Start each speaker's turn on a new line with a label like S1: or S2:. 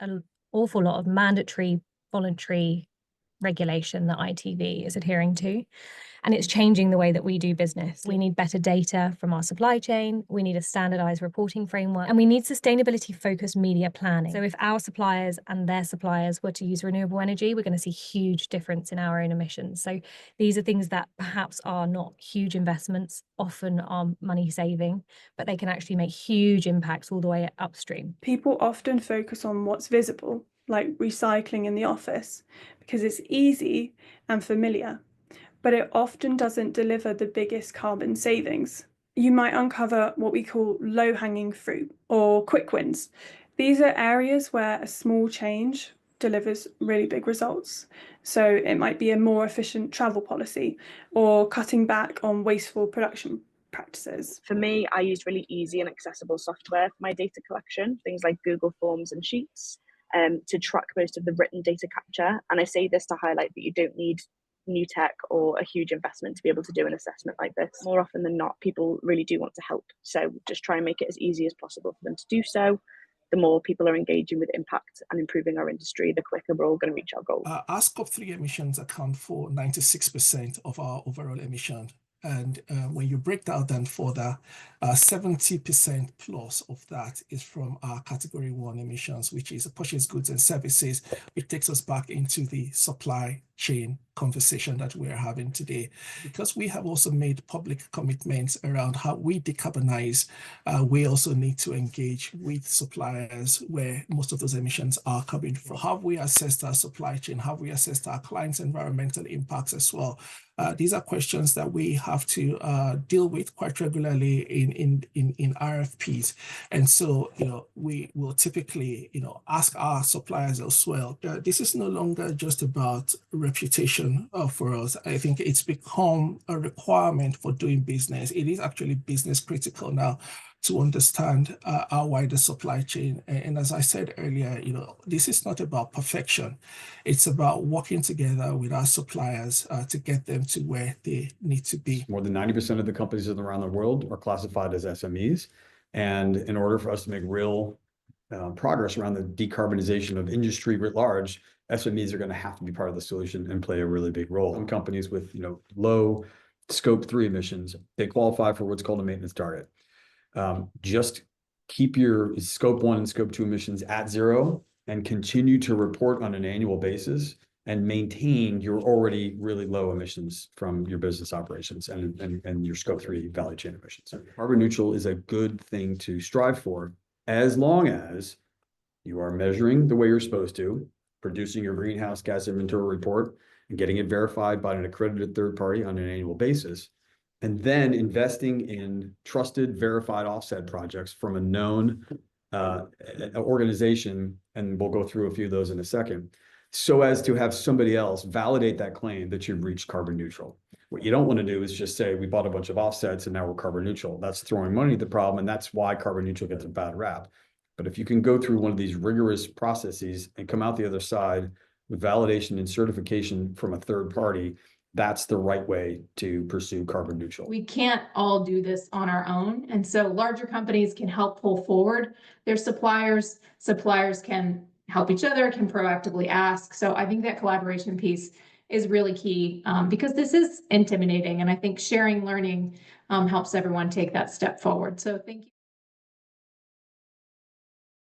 S1: An awful lot of mandatory, voluntary regulation that ITV is adhering to, and it's changing the way that we do business. We need better data from our supply chain, we need a standardized reporting framework, and we need sustainability-focused media planning. So if our suppliers and their suppliers were to use renewable energy, we're going to see huge difference in our own emissions. So these are things that perhaps are not huge investments, often are money saving, but they can actually make huge impacts all the way upstream.
S2: People often focus on what's visible, like recycling in the office, because it's easy and familiar, but it often doesn't deliver the biggest carbon savings. You might uncover what we call low-hanging fruit or quick wins. These are areas where a small change delivers really big results. So it might be a more efficient travel policy or cutting back on wasteful production practices.
S3: For me, I used really easy and accessible software for my data collection, things like Google Forms and Sheets, to track most of the written data capture. And I say this to highlight that you don't need new tech or a huge investment to be able to do an assessment like this. More often than not, people really do want to help. So just try and make it as easy as possible for them to do so. The more people are engaging with impact and improving our industry, the quicker we're all going to reach our goals.
S4: Our Scope 3 emissions account for 96% of our overall emission. And when you break that down further, 70% plus of that is from our category 1 emissions, which is purchased goods and services. It takes us back into the supply chain conversation that we're having today. Because we have also made public commitments around how we decarbonize, we also need to engage with suppliers where most of those emissions are coming from. How have we assessed our supply chain? How have we assessed our clients' environmental impacts as well? These are questions that we have to deal with quite regularly in RFPs. And so, we will typically, ask our suppliers as well. This is no longer just about reputation for us. I think it's become a requirement for doing business. It is actually business critical now to understand our wider supply chain. And as I said earlier, this is not about perfection. It's about working together with our suppliers to get them to where they need to be.
S5: More than 90% of the companies around the world are classified as SMEs. And in order for us to make real progress around the decarbonization of industry writ large, SMEs are going to have to be part of the solution and play a really big role. Some companies with low Scope 3 emissions, they qualify for what's called a maintenance target. Just keep your Scope 1 and Scope 2 emissions at zero and continue to report on an annual basis and maintain your already really low emissions from your business operations and your Scope 3 value chain emissions. Carbon neutral is a good thing to strive for as long as you are measuring the way you're supposed to, producing your greenhouse gas inventory report and getting it verified by an accredited third party on an annual basis, and then investing in trusted, verified offset projects from a known organization, and we'll go through a few of those in a second, so as to have somebody else validate that claim that you've reached carbon neutral. What you don't want to do is just say, we bought a bunch of offsets and now we're carbon neutral. That's throwing money at the problem, and that's why carbon neutral gets a bad rap. But if you can go through one of these rigorous processes and come out the other side with validation and certification from a third party, that's the right way to pursue carbon neutral.
S6: We can't all do this on our own. And so larger companies can help pull forward their suppliers. Suppliers can help each other, can proactively ask. So I think that collaboration piece is really key because this is intimidating. And I think sharing learning helps everyone take that step forward. So thank you.